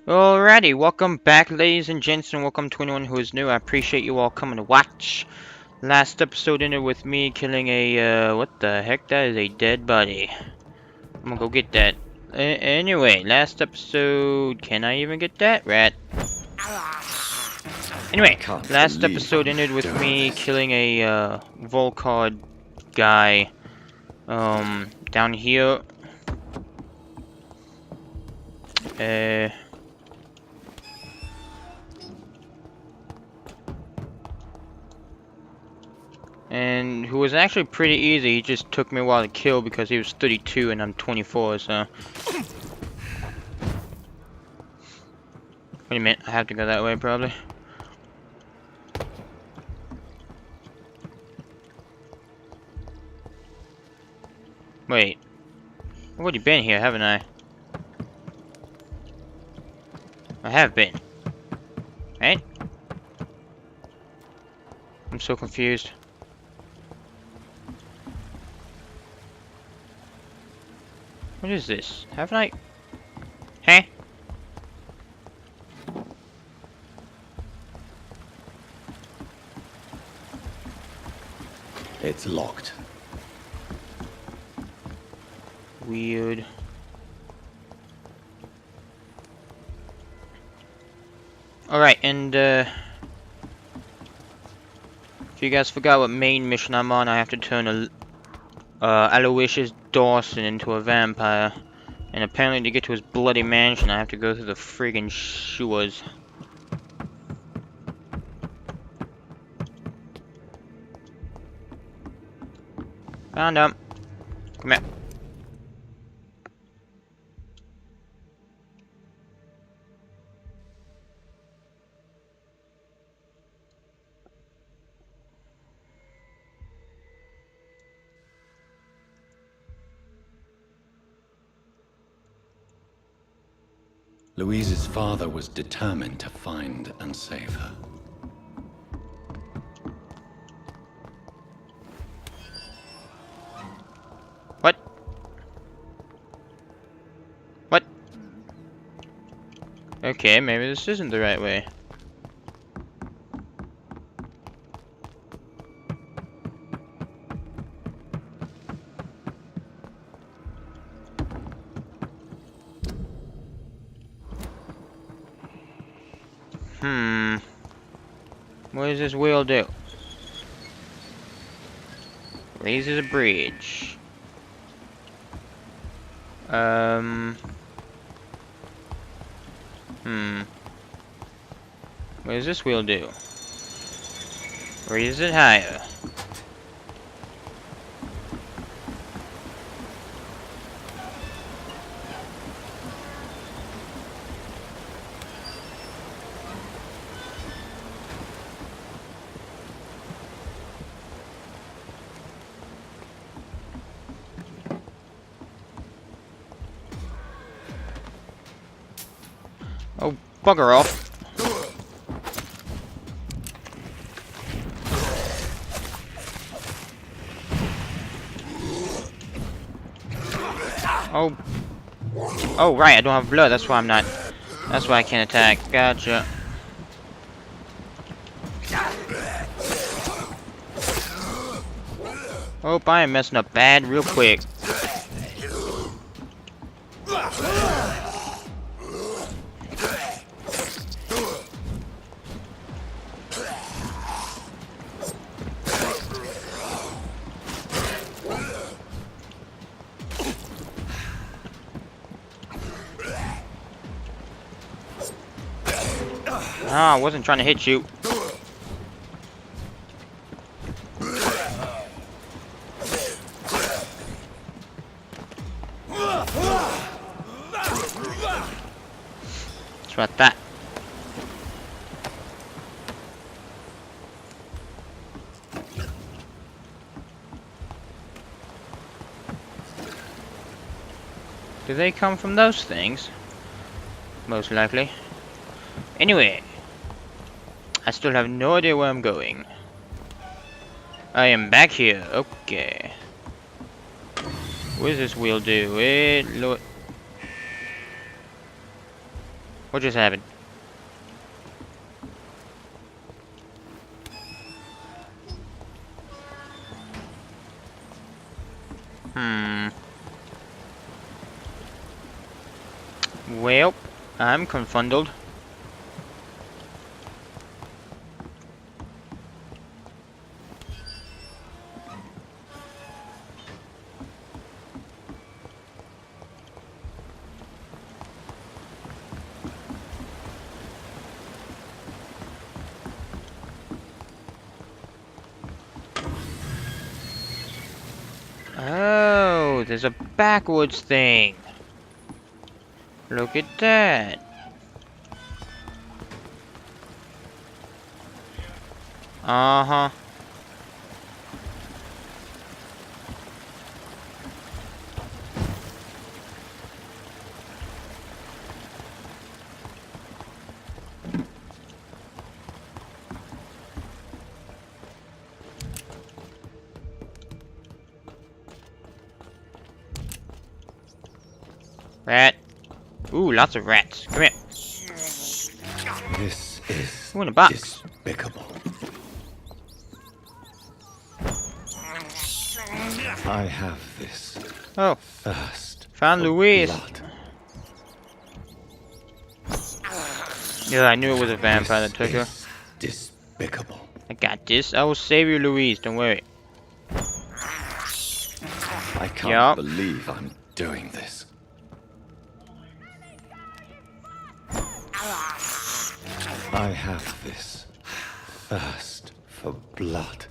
Alrighty, welcome back ladies and gents, and welcome to anyone who is new. I appreciate you all coming to watch. Last episode ended with me killing a, what the heck, that is a dead body. I'm gonna go get that. Anyway, last episode, can I even get that? Rat. Anyway, last episode ended with me killing a, Volcard guy, down here. And who was actually pretty easy. He just took me a while to kill because he was 32 and I'm 24, so... Wait a minute, I have to go that way probably. Wait. I've already been here, haven't I? I have been. Right? I'm so confused. What is this? Haven't I... Huh? It's locked. Weird. Alright, and if you guys forgot what main mission I'm on, I have to turn Aloysius Dawson into a vampire. And apparently to get to his bloody mansion, I have to go through the friggin' sewers. Found him. Come here. Louise's father was determined to find and save her. What? What? Okay, maybe this isn't the right way. What does this wheel do? Raises a bridge. What does this wheel do? Raises it higher. Oh, bugger off. Oh. Oh, right, I don't have blood, that's why I'm not... That's why I can't attack. Gotcha. Oh, I am messing up bad real quick. Ah, I wasn't trying to hit you. That's about that. Do they come from those things? Most likely. Anyway. I still have no idea where I'm going. I am back here. Okay. What does this wheel do? What just happened? Well, I'm confounded. Oh, there's a backwards thing. Look at that. Uh-huh. Rat. Ooh, lots of rats. Come here. This is Ooh, in a box. despicable. I have this Oh, thirst found for Louise. blood. Yeah, I knew it was a vampire that took her. This is despicable. I got this. I will save you, Louise. Don't worry. I can't Yup. believe I'm doing this. I have this thirst for blood.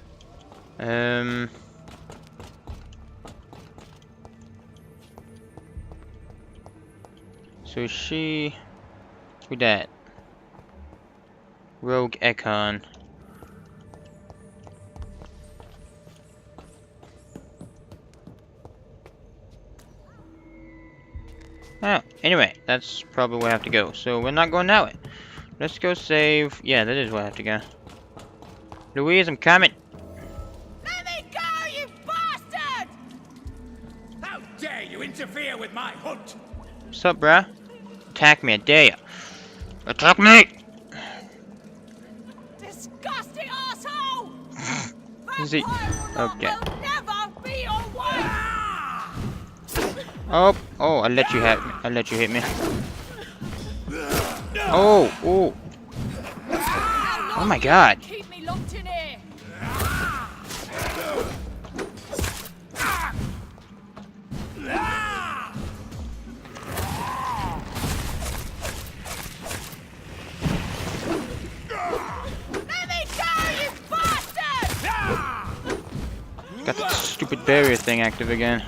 So she... Who that? Rogue Econ. Oh, anyway, that's probably where I have to go. So we're not going that way. Let's go save... Yeah, that is where I have to go. Louise, I'm coming. Let me go, you bastard! How dare you interfere with my hunt? What's up, bruh? Attack me, I dare ya. Attack me! Disgusting asshole! Is he... Okay. Will never be your wife! Oh, oh, I let you have me. I let you hit me. Oh, oh. Oh my god. Keep me locked in here. Let me go, you bastard! Got that stupid barrier thing active again.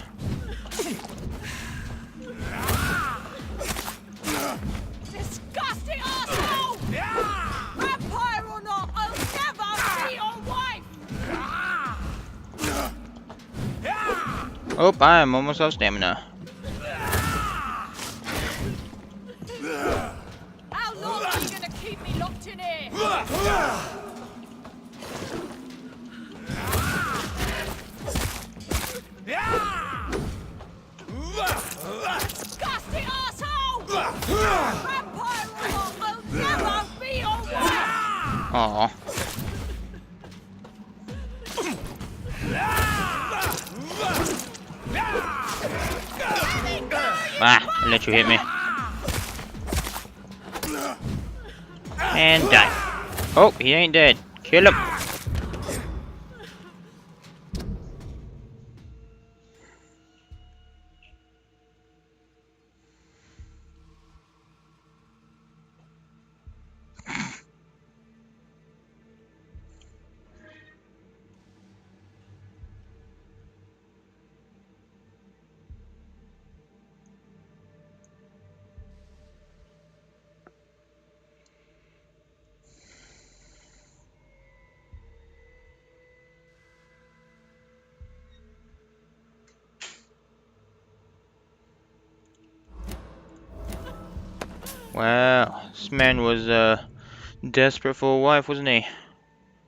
Disgusting asshole! Vampire or not, I'll never be your wife! Oh, I am almost out of stamina. How long are you gonna keep me locked in here? Disgusting asshole! Vampire or not, I'll never be your wife! Aw. Ah, I let you hit me. And die. Oh, he ain't dead. Kill him. Wow, this man was desperate for a wife, wasn't he?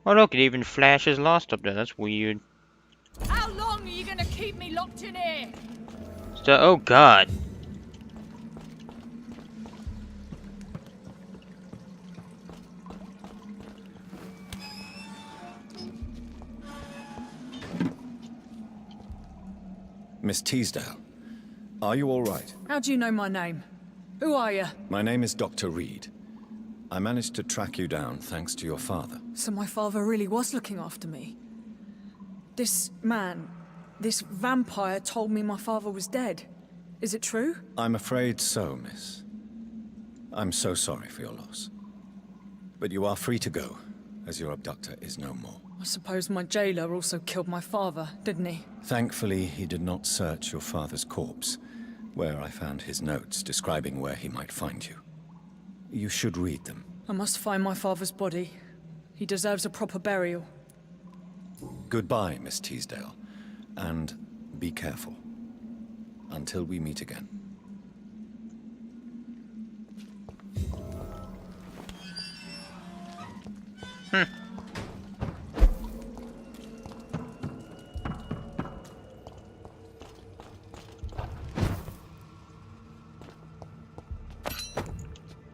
Oh look, it even flashes lost up there. That's weird. How long are you gonna keep me locked in here? So, oh god. Miss Teasdale, are you all right? How do you know my name? Who are you? My name is Dr. Reed. I managed to track you down thanks to your father. So my father really was looking after me. This man, this vampire told me my father was dead. Is it true? I'm afraid so, miss. I'm so sorry for your loss. But you are free to go, as your abductor is no more. I suppose my jailer also killed my father, didn't he? Thankfully, he did not search your father's corpse, where I found his notes describing where he might find you. You should read them. I must find my father's body. He deserves a proper burial. Goodbye, Miss Teasdale, and be careful. Until we meet again.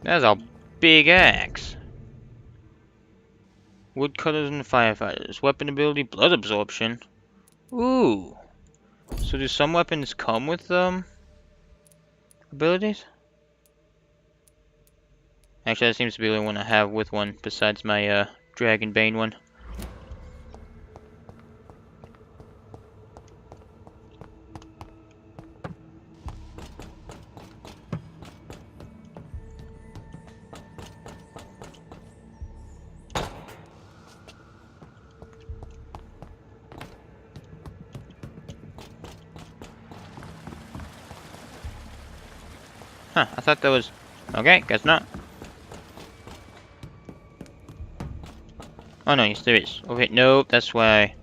That's a big axe. Woodcutters and firefighters. Weapon ability, blood absorption. Ooh. So do some weapons come with abilities? Actually, that seems to be the only one I have with one besides my Dragon Bane one. Huh, I thought that was... Okay, guess not. Oh no, yes there is. Okay, nope, that's why...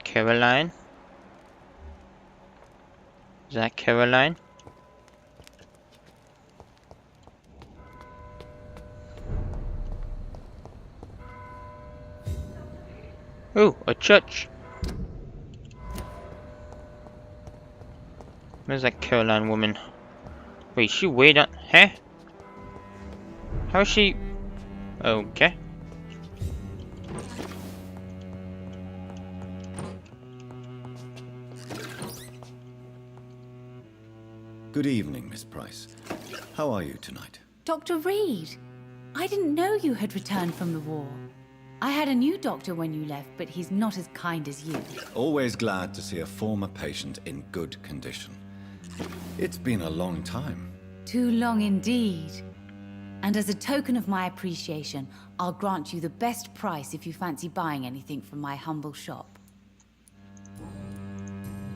Caroline? Is that Caroline? Ooh, a church. Where's that Caroline woman? Wait, she way down... Huh? How is she... Okay. Good evening, Miss Price. How are you tonight? Dr. Reed, I didn't know you had returned from the war. I had a new doctor when you left, but he's not as kind as you. Always glad to see a former patient in good condition. It's been a long time. Too long indeed. And as a token of my appreciation, I'll grant you the best price if you fancy buying anything from my humble shop.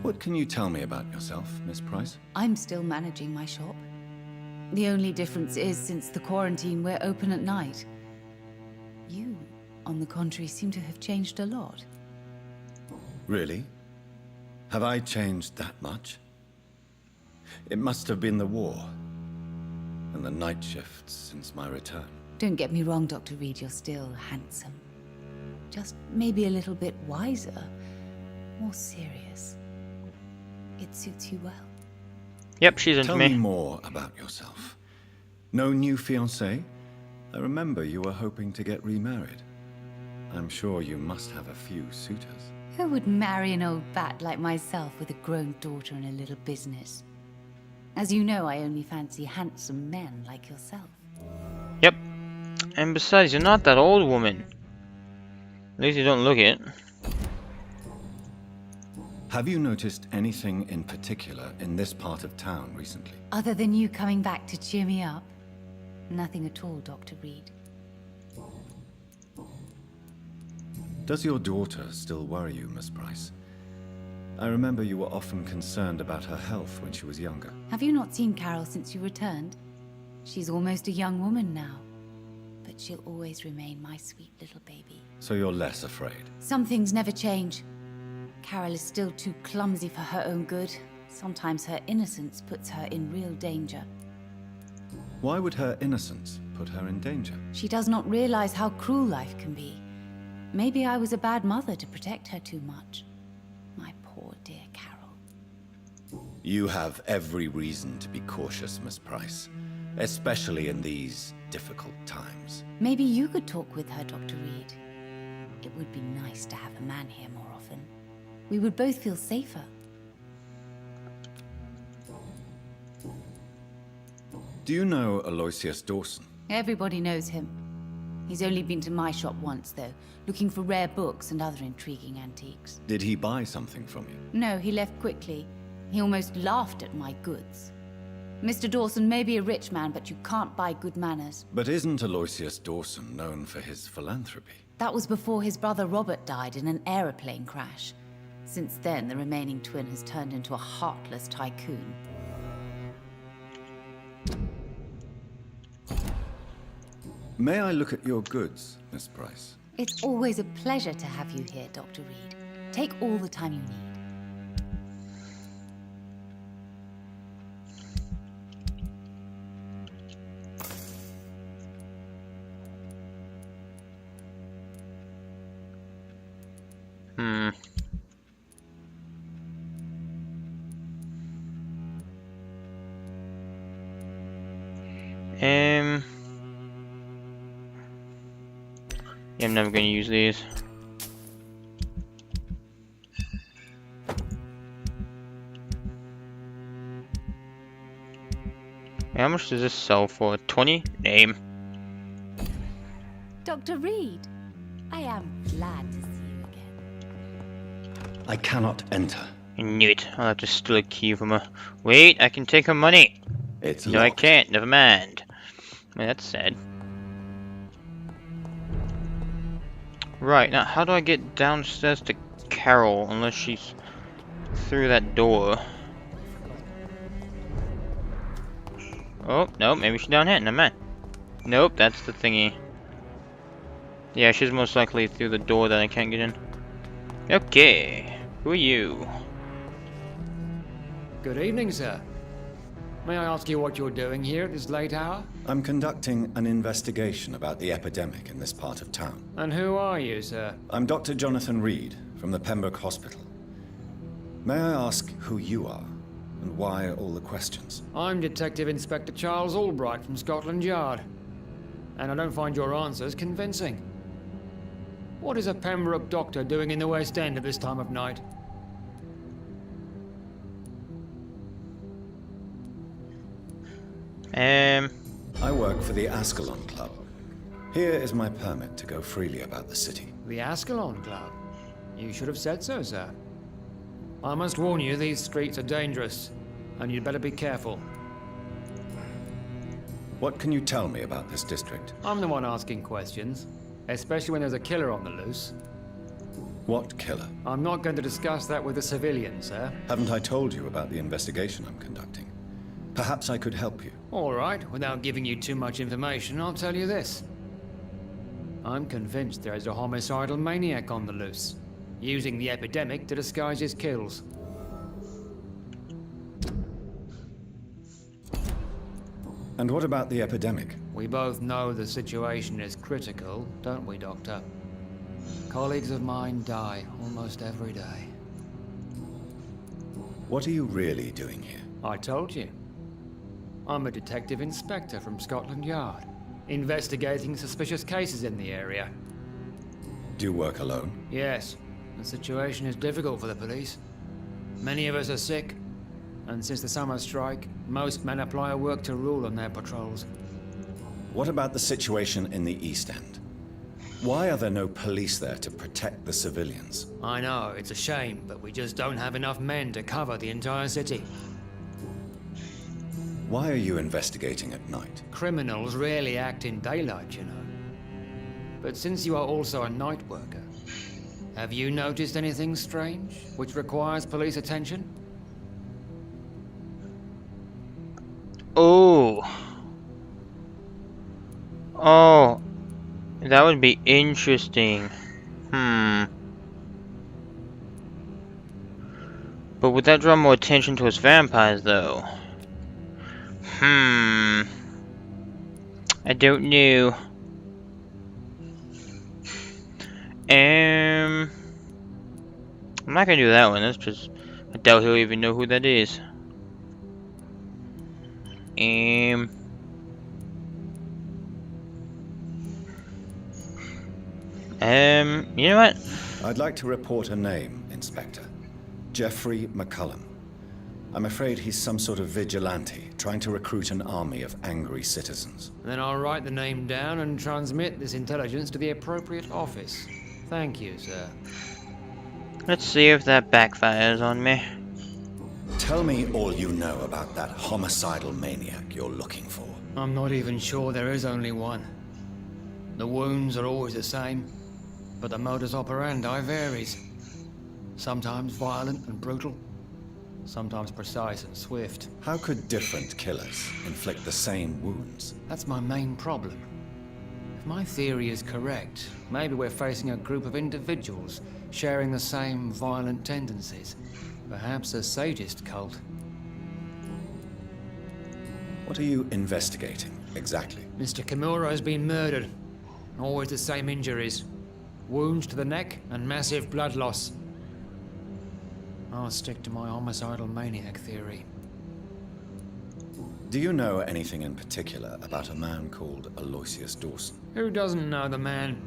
What can you tell me about yourself, Miss Price? I'm still managing my shop. The only difference is, since the quarantine, we're open at night. You, on the contrary, seem to have changed a lot. Really? Have I changed that much? It must have been the war and the night shifts since my return. Don't get me wrong, Dr. Reed, you're still handsome. Just maybe a little bit wiser, more serious. It suits you well. Yep, she's into Tell me. me more about yourself. No new fiancé? I remember you were hoping to get remarried. I'm sure you must have a few suitors. Who would marry an old bat like myself with a grown daughter and a little business? As you know, I only fancy handsome men like yourself. Yep. And besides, you're not that old, woman. At least you don't look it. Have you noticed anything in particular in this part of town recently? Other than you coming back to cheer me up? Nothing at all, Dr. Reed. Does your daughter still worry you, Miss Price? I remember you were often concerned about her health when she was younger. Have you not seen Carol since you returned? She's almost a young woman now. but she'll always remain my sweet little baby. So you're less afraid? Some things never change. Carol is still too clumsy for her own good. Sometimes her innocence puts her in real danger. Why would her innocence put her in danger? She does not realize how cruel life can be. Maybe I was a bad mother to protect her too much. My poor dear Carol. You have every reason to be cautious, Miss Price. Especially in these difficult times. Maybe you could talk with her, Dr. Reed. It would be nice to have a man here more often. We would both feel safer. Do you know Aloysius Dawson? Everybody knows him. He's only been to my shop once, though, looking for rare books and other intriguing antiques. Did he buy something from you? No, he left quickly. He almost laughed at my goods. Mr. Dawson may be a rich man, but you can't buy good manners. But isn't Aloysius Dawson known for his philanthropy? That was before his brother Robert died in an aeroplane crash. Since then, the remaining twin has turned into a heartless tycoon. May I look at your goods, Miss Price? It's always a pleasure to have you here, Dr. Reed. Take all the time you need. Yeah, I'm never gonna use these. How much does this sell for? 20? Name. Dr. Reed, I am glad to see you again. I cannot enter. I knew it. I'll have to steal a key from her. Wait, I can take her money. It's No, I locked. can't. Never mind. Well, that's sad. Right, now how do I get downstairs to Carol unless she's through that door? Oh, no, maybe she's down here. Never mind. Nope, that's the thingy. Yeah, she's most likely through the door that I can't get in. Okay, who are you? Good evening, sir. May I ask you what you're doing here at this late hour? I'm conducting an investigation about the epidemic in this part of town. And who are you, sir? I'm Dr. Jonathan Reed from the Pembroke Hospital. May I ask who you are and why all the questions? I'm Detective Inspector Charles Albright from Scotland Yard. And I don't find your answers convincing. What is a Pembroke doctor doing in the West End at this time of night? I work for the Ascalon Club. Here is my permit to go freely about the city. The Ascalon Club? You should have said so, sir. I must warn you, these streets are dangerous, and you'd better be careful. What can you tell me about this district? I'm the one asking questions, especially when there's a killer on the loose. What killer? I'm not going to discuss that with the civilians, sir. Haven't I told you about the investigation I'm conducting? Perhaps I could help you. All right, without giving you too much information, I'll tell you this. I'm convinced there is a homicidal maniac on the loose, using the epidemic to disguise his kills. And what about the epidemic? We both know the situation is critical, don't we, Doctor? Colleagues of mine die almost every day. What are you really doing here? I told you. I'm a detective inspector from Scotland Yard, investigating suspicious cases in the area. Do you work alone? Yes, the situation is difficult for the police. Many of us are sick, and since the summer strike, most men apply a work to rule on their patrols. What about the situation in the East End? Why are there no police there to protect the civilians? I know, it's a shame, but we just don't have enough men to cover the entire city. Why are you investigating at night? Criminals rarely act in daylight, you know. But since you are also a night worker, have you noticed anything strange which requires police attention? Oh. Oh. that would be interesting. But would that draw more attention towards vampires, though? I don't know. I'm not gonna do that one. That's just, I doubt he'll even know who that is. You know what? I'd like to report a name, Inspector. Jeffrey McCullum. I'm afraid he's some sort of vigilante, trying to recruit an army of angry citizens. Then I'll write the name down and transmit this intelligence to the appropriate office. Thank you, sir. Let's see if that backfires on me. Tell me all you know about that homicidal maniac you're looking for. I'm not even sure there is only one. The wounds are always the same, but the modus operandi varies. Sometimes violent and brutal, sometimes precise and swift. How could different killers inflict the same wounds? That's my main problem. If my theory is correct, maybe we're facing a group of individuals sharing the same violent tendencies. Perhaps a sadist cult. What are you investigating, exactly? Mr. Kimura has been murdered. Always the same injuries. Wounds to the neck and massive blood loss. I'll stick to my homicidal maniac theory. Do you know anything in particular about a man called Aloysius Dawson? Who doesn't know the man?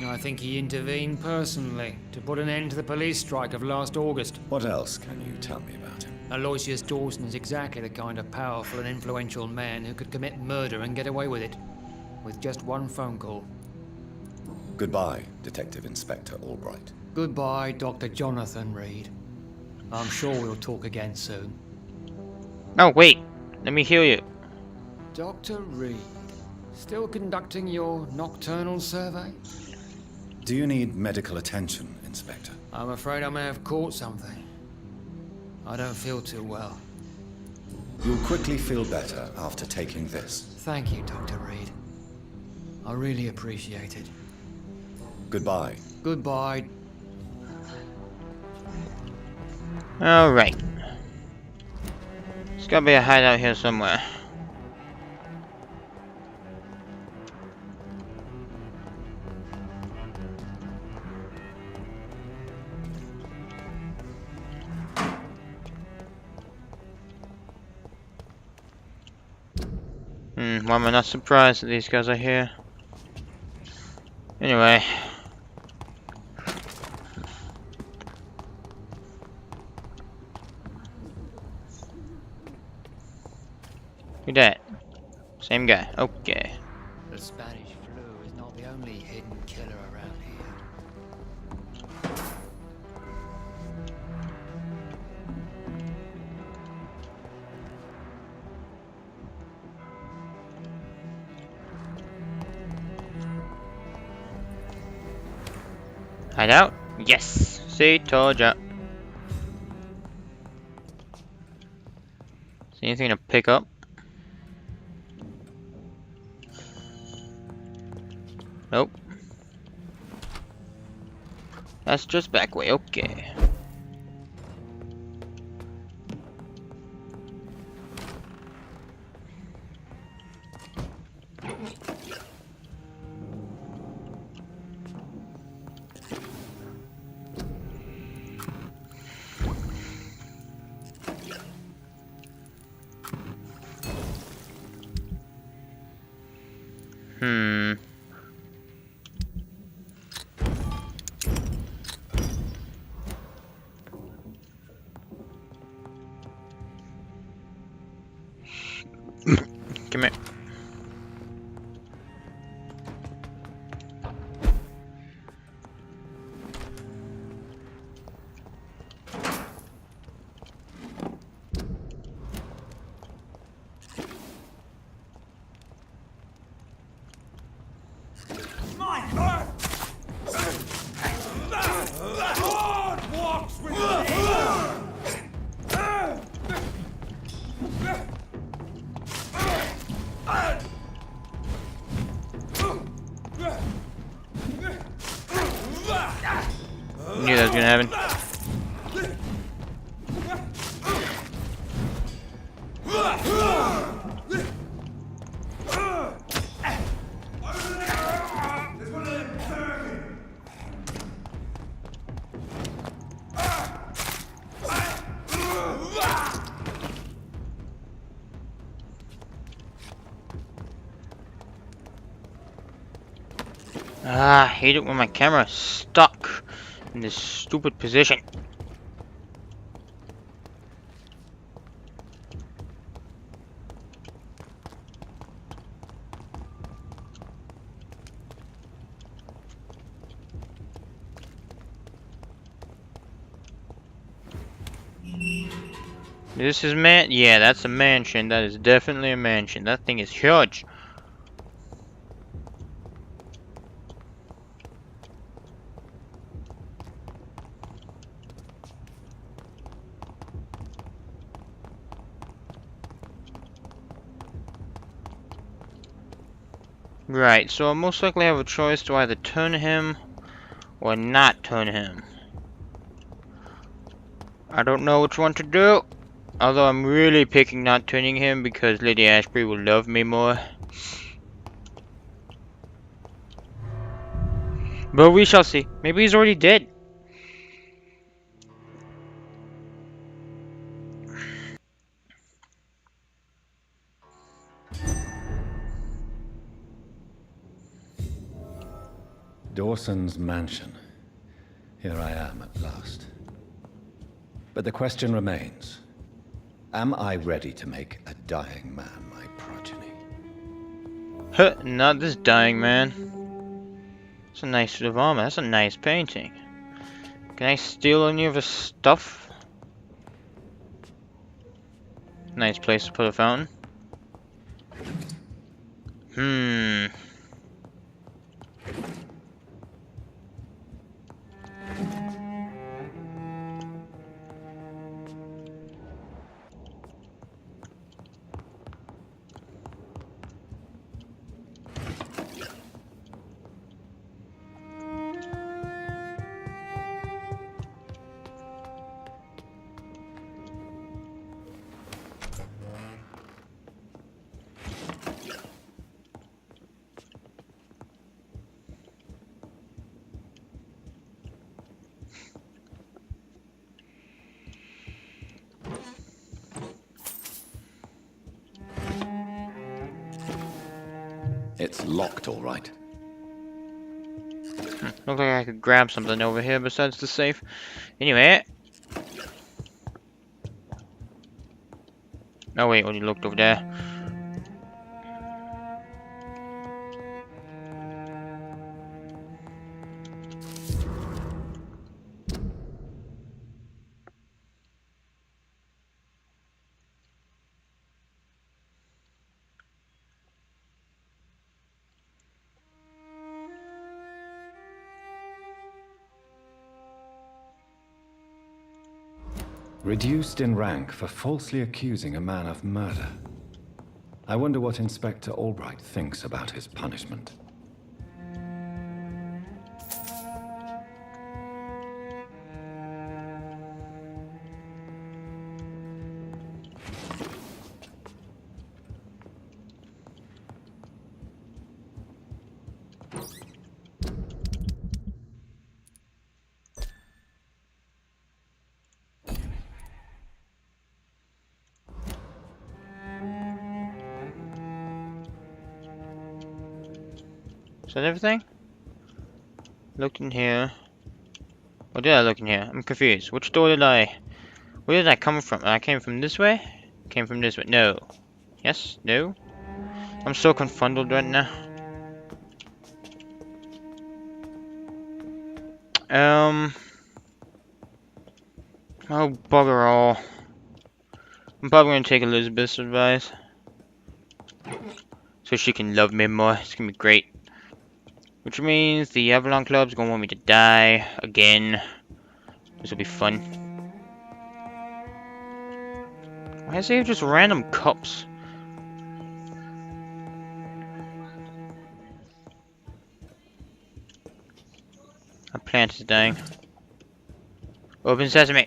I think he intervened personally to put an end to the police strike of last August. What else can you tell me about him? Aloysius Dawson is exactly the kind of powerful and influential man who could commit murder and get away with it. With just one phone call. Goodbye, Detective Inspector Albright. Goodbye, Dr. Jonathan Reed. I'm sure we'll talk again soon. Oh, wait. Let me heal you. Dr. Reed, still conducting your nocturnal survey? Do you need medical attention, Inspector? I'm afraid I may have caught something. I don't feel too well. You'll quickly feel better after taking this. Thank you, Dr. Reed. I really appreciate it. Goodbye. Goodbye. Alright. There's gotta be a hideout here somewhere. Why am I not surprised that these guys are here? Anyway. Who that? Same guy. Okay. The Spanish flu is not the only hidden killer around here. Hideout? Yes! See, told ya. See anything to pick up? Nope. That's just back way, okay. Come here. Lord walks with me! was gonna happen. Ah, I hate it when my camera is stuck in this stupid position. This is yeah, that's a mansion. That is definitely a mansion. That thing is huge. Right, so I'll most likely have a choice to either turn him or not turn him. I don't know which one to do. Although I'm really picking not turning him because Lady Ashbury will love me more. But we shall see. Maybe he's already dead. Dawson's mansion. Here I am at last. But the question remains. Am I ready to make a dying man my progeny? Huh, not this dying man. That's a nice suit of armor. That's a nice painting. Can I steal any of his stuff? Nice place to put a fountain. It's locked, all right. Looks like I could grab something over here besides the safe. Anyway. Oh wait, only looked over there. Reduced in rank for falsely accusing a man of murder. I wonder what Inspector Albright thinks about his punishment. Is that everything? Looked in here. Or did I look in here? I'm confused. Which door did I... Where did I come from? I came from this way? Came from this way. No. Yes? No? I'm so confuddled right now. Oh, bugger all. I'm probably gonna take Elizabeth's advice. So she can love me more. It's gonna be great. Which means the Avalon Club's gonna want me to die again. This will be fun. Why is there just random cups? Our plant is dying. Open sesame.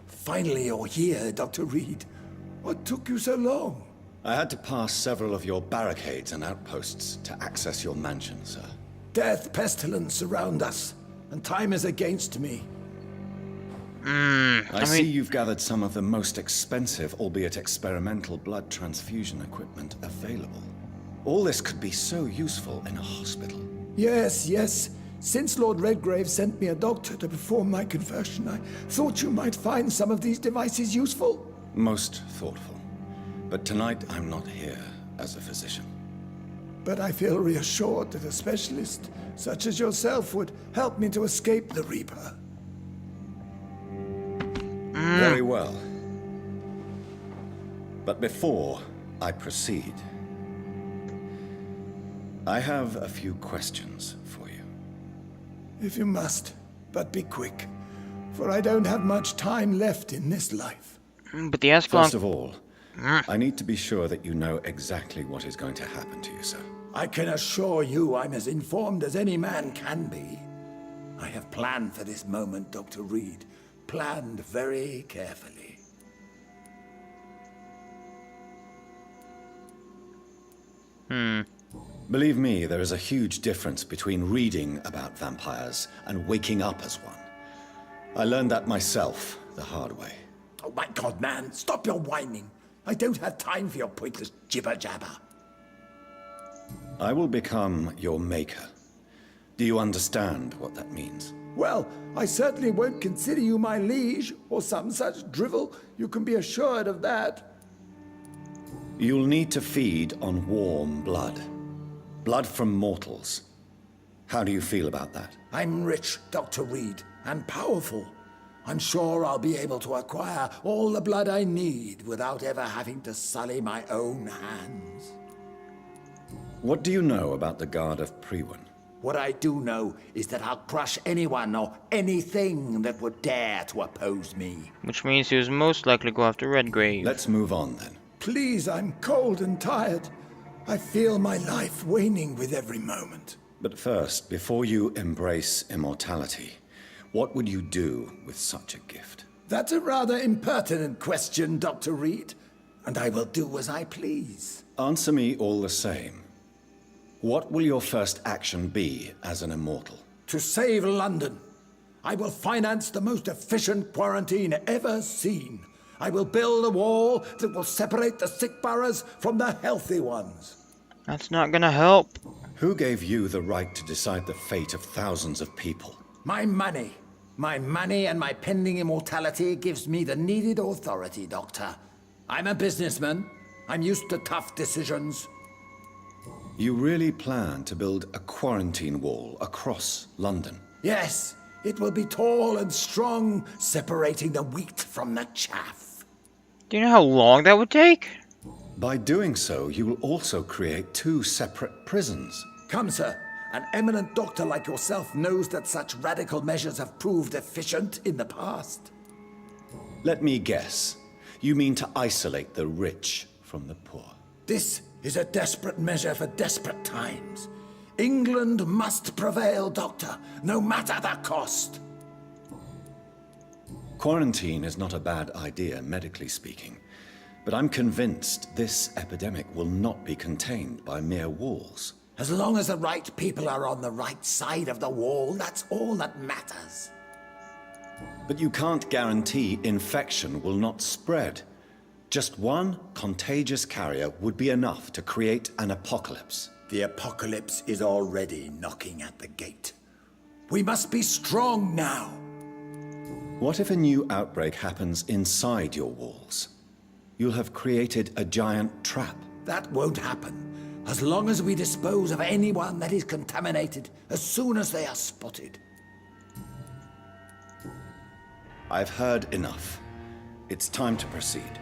Finally, you're here, Dr. Reed. What took you so long? I had to pass several of your barricades and outposts to access your mansion, sir. Death, pestilence surround us, and time is against me. I see you've gathered some of the most expensive, albeit experimental, blood transfusion equipment available. All this could be so useful in a hospital. Yes, yes. Since Lord Redgrave sent me a doctor to perform my conversion, I thought you might find some of these devices useful. Most thoughtful. But tonight I'm not here as a physician. But I feel reassured that a specialist such as yourself would help me to escape the Reaper. Very well. But before I proceed, I have a few questions for you. If you must, but be quick, for I don't have much time left in this life. But the Ascalon... First of all, I need to be sure that you know exactly what is going to happen to you, sir. I can assure you I'm as informed as any man can be. I have planned for this moment, Dr. Reed. Planned very carefully. Believe me, there is a huge difference between reading about vampires and waking up as one. I learned that myself the hard way. Oh my God, man, stop your whining. I don't have time for your pointless jibber-jabber. I will become your maker. Do you understand what that means? Well, I certainly won't consider you my liege, or some such drivel. You can be assured of that. You'll need to feed on warm blood. Blood from mortals. How do you feel about that? I'm rich, Dr. Reed, and powerful. I'm sure I'll be able to acquire all the blood I need without ever having to sully my own hands. What do you know about the Guard of Priwen? What I do know is that I'll crush anyone or anything that would dare to oppose me. Which means he was most likely go after Redgrave. Let's move on then. Please, I'm cold and tired. I feel my life waning with every moment. But first, before you embrace immortality, what would you do with such a gift? That's a rather impertinent question, Dr. Reed, and I will do as I please. Answer me all the same. What will your first action be as an immortal? To save London, I will finance the most efficient quarantine ever seen. I will build a wall that will separate the sick boroughs from the healthy ones. That's not gonna help. Who gave you the right to decide the fate of thousands of people? My money. My money and my pending immortality gives me the needed authority, Doctor. I'm a businessman. I'm used to tough decisions. You really plan to build a quarantine wall across London? Yes, it will be tall and strong, separating the wheat from the chaff. Do you know how long that would take? By doing so, you will also create 2 separate prisons. Come, sir. An eminent doctor like yourself knows that such radical measures have proved efficient in the past. Let me guess. You mean to isolate the rich from the poor? This is a desperate measure for desperate times. England must prevail, Doctor, no matter the cost. Quarantine is not a bad idea, medically speaking. But I'm convinced this epidemic will not be contained by mere walls. As long as the right people are on the right side of the wall, that's all that matters. But you can't guarantee infection will not spread. Just one contagious carrier would be enough to create an apocalypse. The apocalypse is already knocking at the gate. We must be strong now. What if a new outbreak happens inside your walls? You'll have created a giant trap. That won't happen. As long as we dispose of anyone that is contaminated as soon as they are spotted. I've heard enough. It's time to proceed.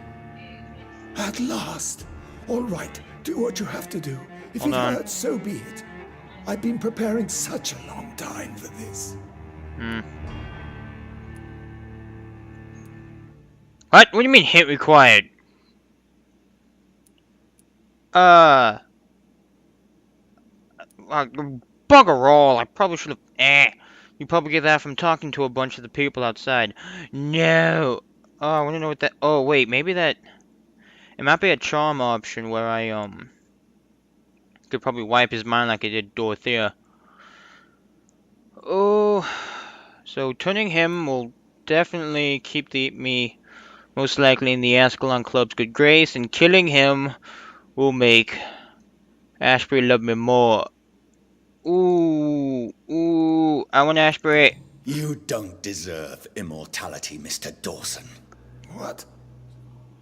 At last. All right, do what you have to do. If Hold it on. hurts, so be it. I've been preparing such a long time for this. What? What do you mean hit required? Bugger all. I probably should have. You probably get that from talking to a bunch of the people outside. No. Oh, I want to know what that. Oh, wait. Maybe that. It might be a charm option where I could probably wipe his mind like I did Dorothea. Oh, so turning him will definitely keep me most likely in the Ascalon Club's good grace, and killing him will make Ashbury love me more. Ooh, I want Ashbury. You don't deserve immortality, Mr. Dawson. What?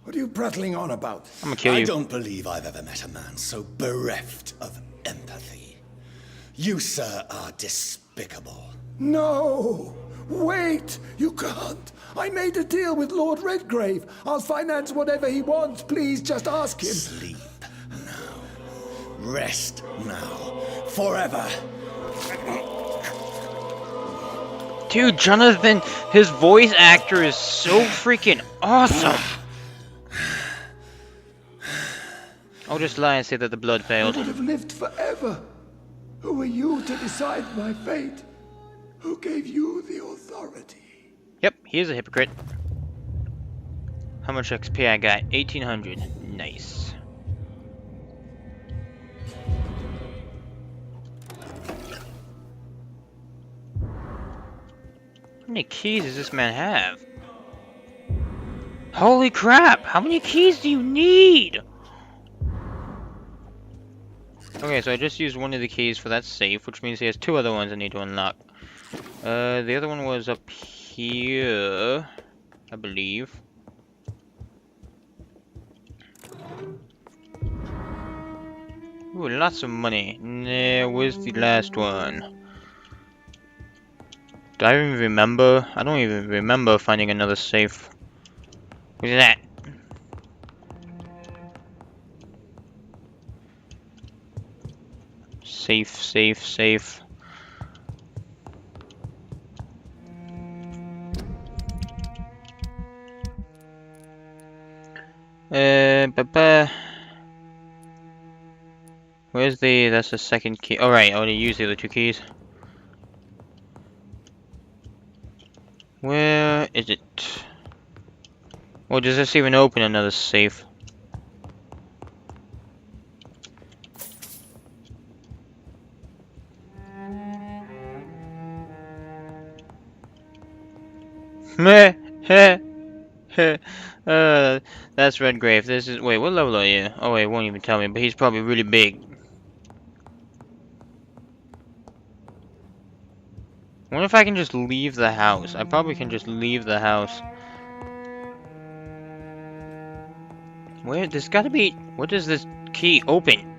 What are you prattling on about? I'm gonna kill I you. don't believe I've ever met a man so bereft of empathy. You, sir, are despicable. No! Wait! You can't! I made a deal with Lord Redgrave. I'll finance whatever he wants. Please, just ask him. Sleep now. Rest now. Forever. Dude, Jonathan, his voice actor is so freaking awesome. I'll just lie and say that the blood I failed. would have lived forever. Who are you to decide my fate? Who gave you the authority? Yep, he's a hypocrite. How much XP I got? 1800. Nice. How many keys does this man have? Holy crap! How many keys do you need? Okay, so I just used one of the keys for that safe, which means he has two other ones I need to unlock. The other one was up here, I believe. Ooh, lots of money. Nah, where's the last one? Do I even remember? I don't even remember finding another safe. What's that? Safe. Where's that's the second key. Alright, I already used the other two keys. Where is it? Or does this even open another safe? Meh, heh, heh. That's Redgrave. This is. Wait, what level are you? Oh, wait, it won't even tell me, but he's probably really big. I wonder if I can just leave the house. I probably can just leave the house. Where? There's gotta be. What does this key open?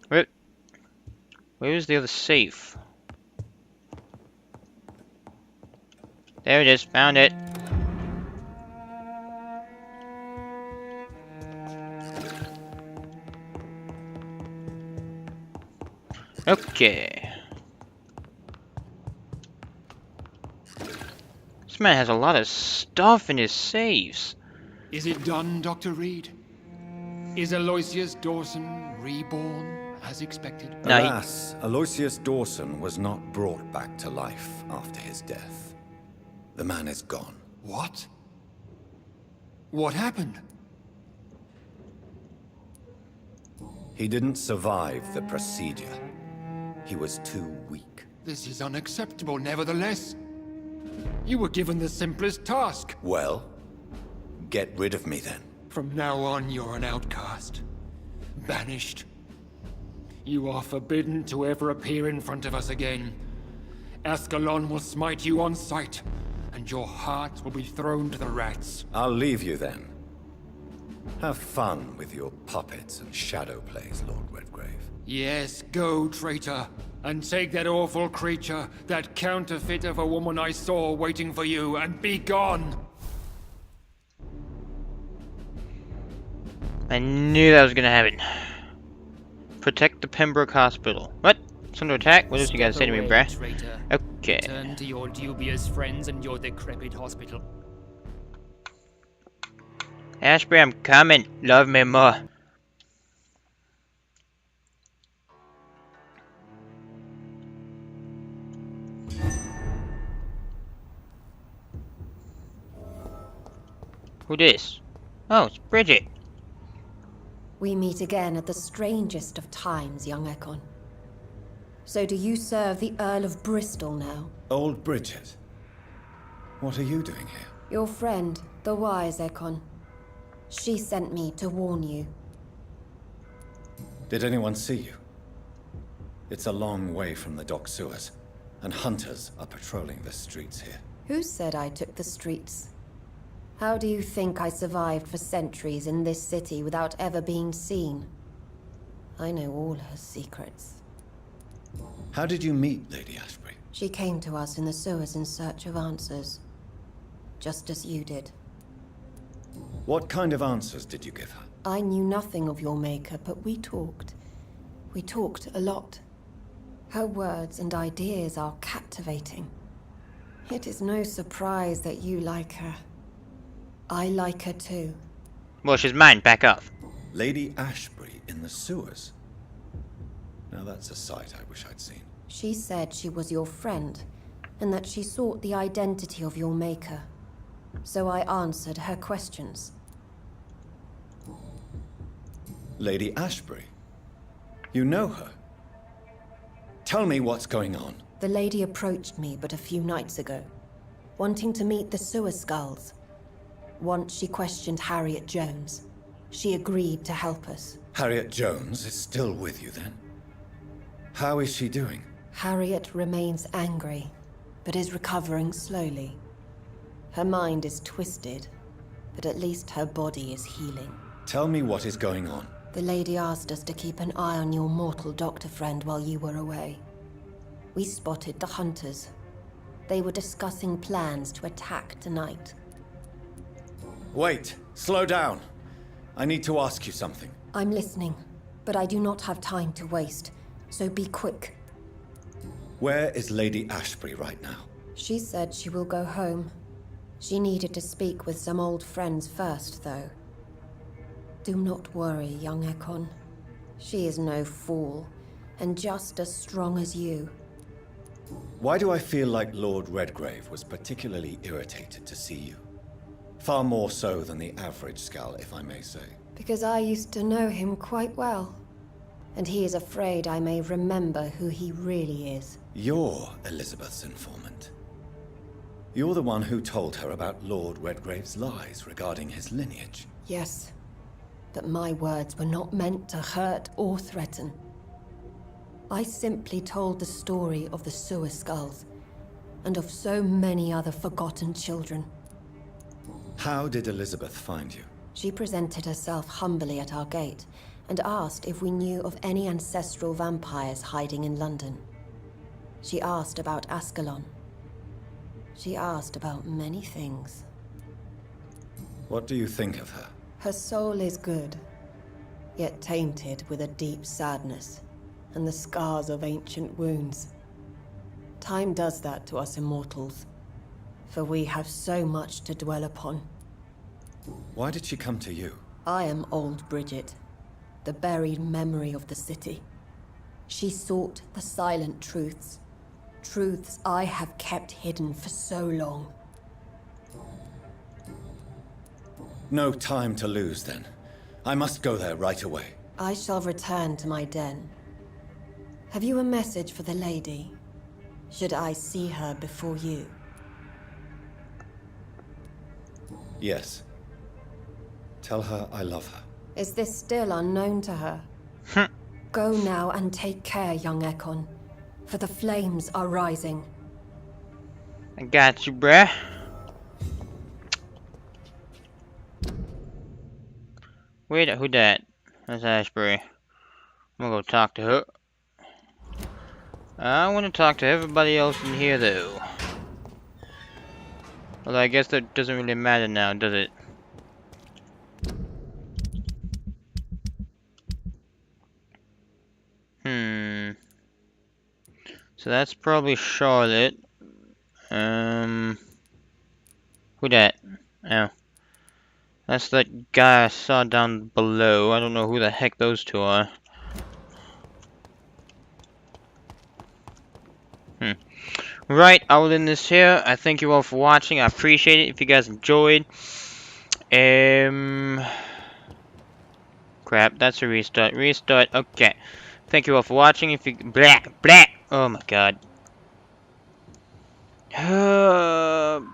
Where is the other safe? There it is. Found it. Okay. This man has a lot of stuff in his safes. Is it done, Dr. Reed? Is Aloysius Dawson reborn, as expected? No, Alas, Aloysius Dawson was not brought back to life after his death. The man is gone. What? What happened? He didn't survive the procedure. He was too weak. This is unacceptable, nevertheless. You were given the simplest task. Well, get rid of me then. From now on, you're an outcast. Banished. You are forbidden to ever appear in front of us again. Ascalon will smite you on sight, and your heart will be thrown to the rats. I'll leave you then. Have fun with your puppets and shadow plays, Lord Redgrave. Yes, go, traitor, and take that awful creature, that counterfeit of a woman I saw waiting for you, and be gone! I knew that was gonna happen. Protect the Pembroke Hospital. What? It's under attack? What else you gotta say to me, bruh? Traitor. Okay. Turn to your dubious friends and your decrepit hospital. Ashbury, I'm coming. Love me more. Who this? Oh, it's Bridget. We meet again at the strangest of times, young Ekon. So do you serve the Earl of Bristol now? Old Bridget. What are you doing here? Your friend, the wise Ekon. She sent me to warn you. Did anyone see you? It's a long way from the dock sewers, and hunters are patrolling the streets here. Who said I took the streets? How do you think I survived for centuries in this city without ever being seen? I know all her secrets. How did you meet Lady Ashbury? She came to us in the sewers in search of answers. Just as you did. What kind of answers did you give her? I knew nothing of your maker, but we talked. We talked a lot. Her words and ideas are captivating. It is no surprise that you like her. I like her too. Well, she's mine. Back off. Lady Ashbury in the sewers? Now that's a sight I wish I'd seen. She said she was your friend, and that she sought the identity of your maker. So I answered her questions. Lady Ashbury? You know her? Tell me what's going on. The lady approached me but a few nights ago, wanting to meet the sewer skulls. Once she questioned Harriet Jones. She agreed to help us. Harriet Jones is still with you then? How is she doing? Harriet remains angry, but is recovering slowly. Her mind is twisted, but at least her body is healing. Tell me what is going on. The lady asked us to keep an eye on your mortal doctor friend while you were away. We spotted the hunters. They were discussing plans to attack tonight. Wait, slow down. I need to ask you something. I'm listening, but I do not have time to waste, so be quick. Where is Lady Ashbury right now? She said she will go home. She needed to speak with some old friends first, though. Do not worry, young Ekon. She is no fool, and just as strong as you. Why do I feel like Lord Redgrave was particularly irritated to see you? Far more so than the average Skull, if I may say. Because I used to know him quite well. And he is afraid I may remember who he really is. You're Elizabeth's informant. You're the one who told her about Lord Redgrave's lies regarding his lineage. Yes, but my words were not meant to hurt or threaten. I simply told the story of the sewer skulls, and of so many other forgotten children. How did Elizabeth find you? She presented herself humbly at our gate, and asked if we knew of any ancestral vampires hiding in London. She asked about Ascalon. She asked about many things. What do you think of her? Her soul is good, yet tainted with a deep sadness, and the scars of ancient wounds. Time does that to us immortals, for we have so much to dwell upon. Why did she come to you? I am old Bridget, the buried memory of the city. She sought the silent truths, truths I have kept hidden for so long. No time to lose, then. I must go there right away. I shall return to my den. Have you a message for the lady? Should I see her before you? Yes. Tell her I love her. Is this still unknown to her? Go now and take care, young Ekon, for the flames are rising. I got you, bruh. Wait, who that? That's Ashbury. I'm gonna go talk to her. I want to talk to everybody else in here, though. Although I guess that doesn't really matter now, does it? So that's probably Charlotte. Who that? Oh. That's that guy I saw down below. I don't know who the heck those two are. Right, I'll end this here. I thank you all for watching. I appreciate it if you guys enjoyed. Crap, that's a restart. Restart, okay. Thank you all for watching. If you... Blah, blah! Oh my god.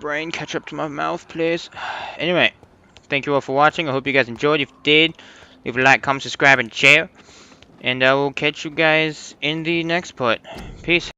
Brain, catch up to my mouth, please. Anyway, thank you all for watching. I hope you guys enjoyed. If you did, leave a like, comment, subscribe, and share. And I will catch you guys in the next part. Peace.